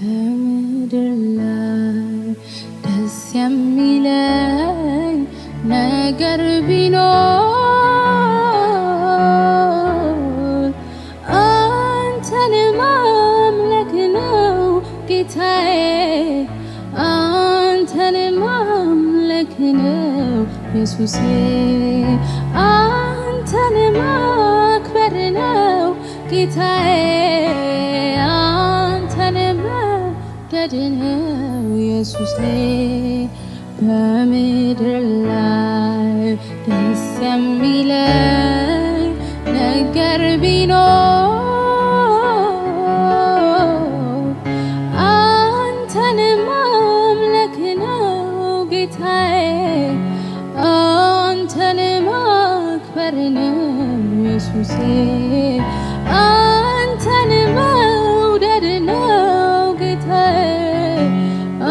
በምድር ላይ ደስ የሚለኝ ነገር ቢኖር አንተን ማምለክ ነው ጌታዬ፣ አንተን ማምለክ ነው ኢየሱሴ፣ አንተን ማክበር ነው ጌታዬ፣ አንተን መውደድ ነው ኢየሱሴ። በምድር ላይ ደስ የሚለኝ ነገር ቢኖር አንተን ማምለክ ነው ጌታዬ፣ አንተን ማክበር ነው ኢየሱሴ፣ አንተን መውደድ ነው ጌታዬ፣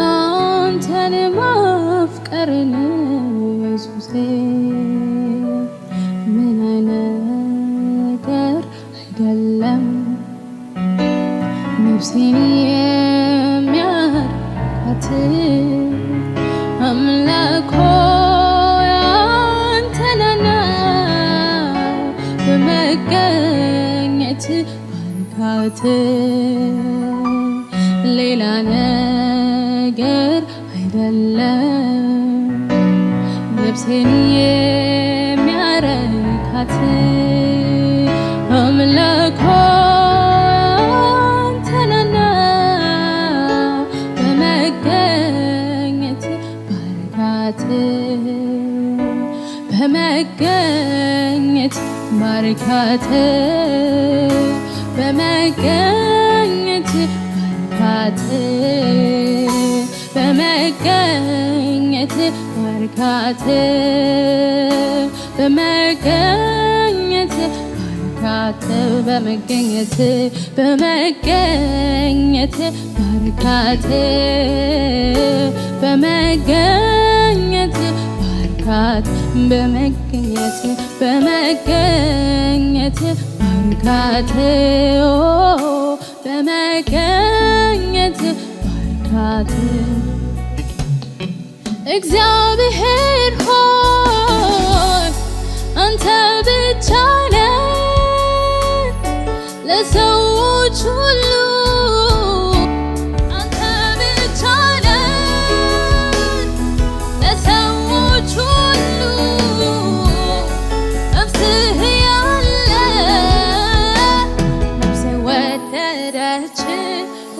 አንተን ማፍቀር ነው ኢየሱሴ። ምን ነገር አይደለም ነፍሴን የሚያርካት አምላኮ ያንተነና በመገኘት ባርካት፣ ሌላ ነገር አይደለም ነፍሴን የሚያረካት አምላኮ አንተነና በመገኘት ባርካት፣ በመገኘት ባርካት፣ በመገኘት ባርካት፣ በመገኘት ባርካት፣ በመገኘት ባርካት፣ በመገኘት በመገኘት ባርካት፣ በመገኘት ባርካት፣ በመገኘት በመገኘት ባርካት፣ በመገኘት ባርካት። እግዚአብሔር ሆይ አንተ ብቻ ነህ ለሰዎች ሁሉ፣ አንተ ብቻ ነህ ለሰዎች ሁሉ። ነፍስህ ያለ ነፍሴ ወደደች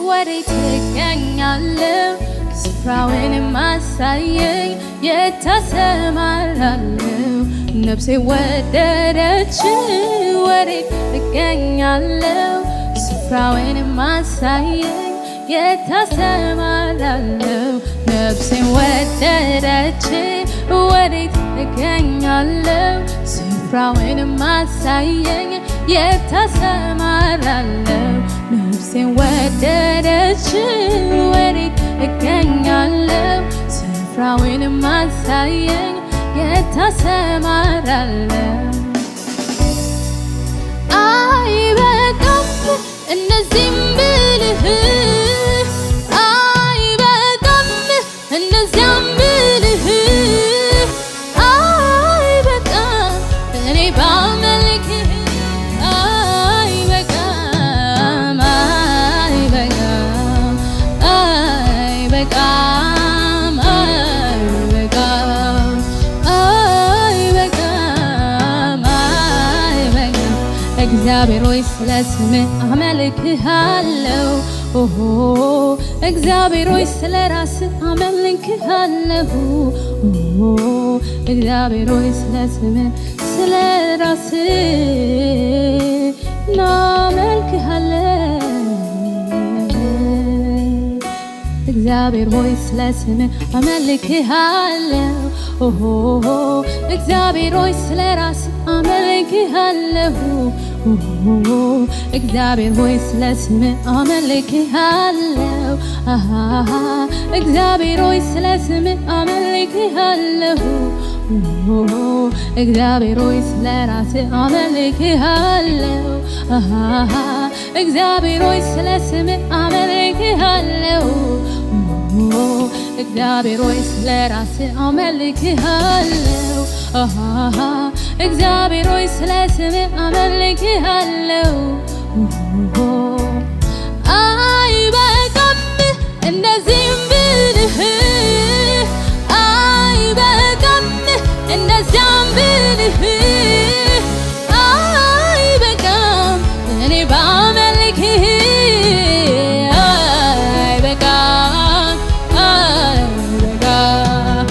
ወዴት እገኛለሁ? ስፍራውን ማሳየኝ የተሰማራለሁ። ነፍሴ ወደደች ወዴት እገኛለሁ? ስፍራውን ማሳየኝ የተሰማራለሁ። ነፍሴ ወደደች ወዴት እገኛለሁ? ስፍራውን ማሳየኝ የተሰማራለሁ። ነፍሴ ወደደች ወዴት እገኛለሁ? ስፍራውን ማሳየኝ የተሰማራለሁ። አይበቃም እነዚህም ብልህ፣ አይበቃም እነዚያም ብልህ፣ አይበቃም እኔ ባመልክህ፣ አይበቃም አይበቃም አይበቃም አይበቃም አይበቃም አይበቃም። እግዚአብሔር ሆይ ስለ ስምህ አመልክሃለሁ። ኦሆ እግዚአብሔር ሆይ ስለ ራስህ አመልክሃለሁ። ኦሆ እግዚአብሔር ሆይ ስለ ስምህ ስለ ራስህ እናመልክሃለን። እግዚአብሔር ሆይ ስለ ስምህ አመልክሃለሁ። ኦሆ እግዚአብሔር ሆይ ስለ ራስህ አመልክሃለሁ። ኦሆ እግዚአብሔር ሆይ ስለ ስምህ አመልክሃለሁ። አሃ እግዚአብሔር ሆይ ስለ ስምህ አመልክሃለሁ። ኦሆ እግዚአብሔር ሆይ ስለ ራስህ አመልክሃለሁ። አሃ እግዚአብሔር ሆይ ስለ ስምህ አመልክሃለሁ። እግዚአብሔር ሆይ ስለራስህ አመልክሃለሁ እግዚአብሔር ሆይ ስለ ስምህ አመልክሃለሁ አይበቃም እንደዚህም ብልህ አይበቃም እንደዚያም ብልህ አይበቃም እኔ ባመልክህ አይበቃም አይበቃም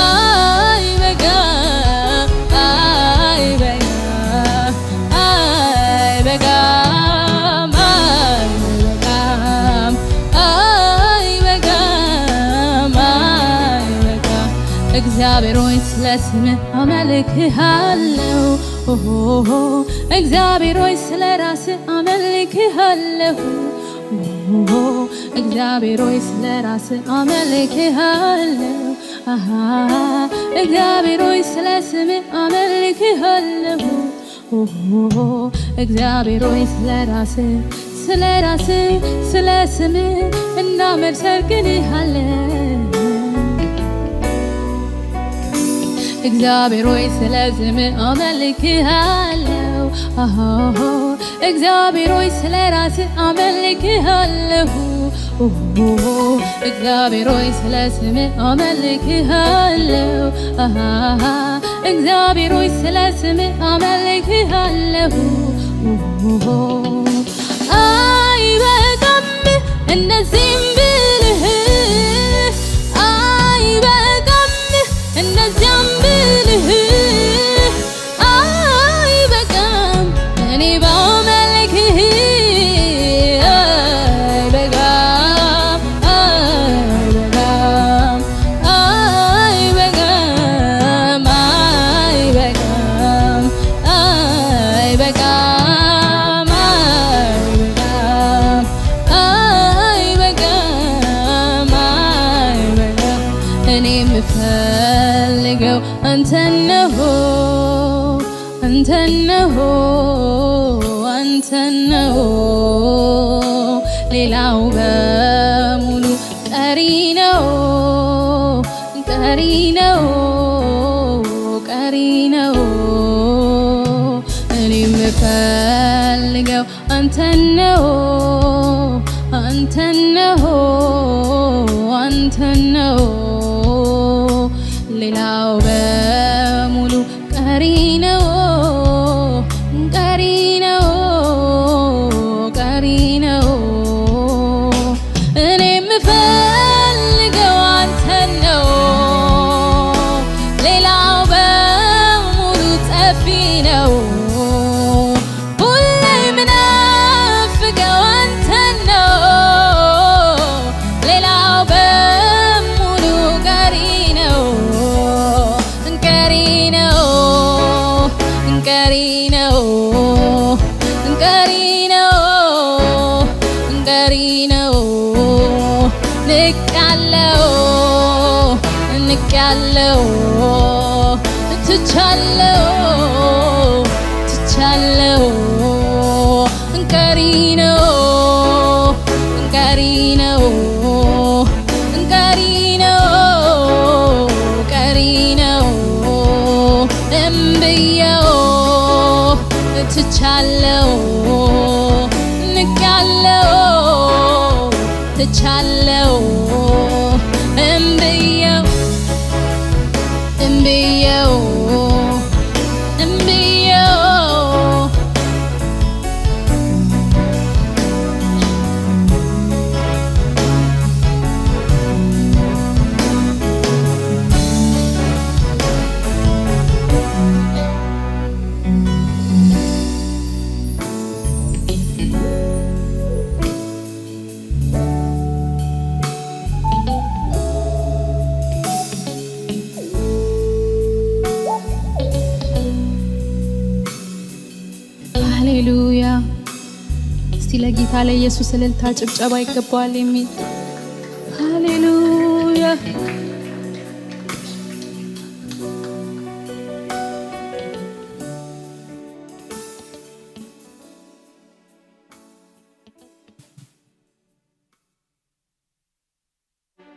አይበቃም አይበቃም አይበቃም አይበቃም እግዚአብሔር ሆይ ስለ ስምህ አመልክሃለሁ እግዚአብሔር ሆይ ስለ ራስህ አመልክሃለሁ እግዚአብሔር ሆይ ስለ ራስህ አመልክሃለሁ እግዚአብሔር ሆይ ስለ ስምህ አመልክሃለሁ እግዚአብሔር ሆይ ስለ ራስህ ስለ ስምህ እናመሰግንሃለን እግዚአብሔር ሆይ ስለ ስምህ አመልክሃለሁ እግዚአብሔር ሆይ ስለ ራስህ አመልክሃለሁ እግዚአብሔር ሆይ ስለ ስምህ አመልክሃለሁ እግዚአብሔር ሆይ ስለ ስምህ አመልክሃለሁ አይበቃም እነዚህም ብልህ አይበቃም እነዚያም ብልህ አይበቃም እኔ ባመልክህ አይበቃም አይበቃም አይበቃም አይበቃም አይበቃም አይበቃም አይበቃም እኔ የምፈልገው አንተን ነው ሌላው በሙሉ ቀሪ ነው እኔ የምፈልገው አንተን ነው ሌላው በሙሉ ቀሪ ነው እኔ የምፈልገው አንተን ነው ሌላው በሙሉ ጠፊ ነው ሁሌ ምናፍቀው አንተን ነው ሌላው በሙሉ ቀሪ ነው ንቄያለሁ ትቻለሁ ቀሪ ነው እምብዬው ትቻለሁ ንቄያለሁ ትቻለሁ እምብዬው ሃሌሉያ እስቲ ለጌታ ለኢየሱስ እልልታ ጭብጨባ ይገባዋል የሚል ሃሌሉያ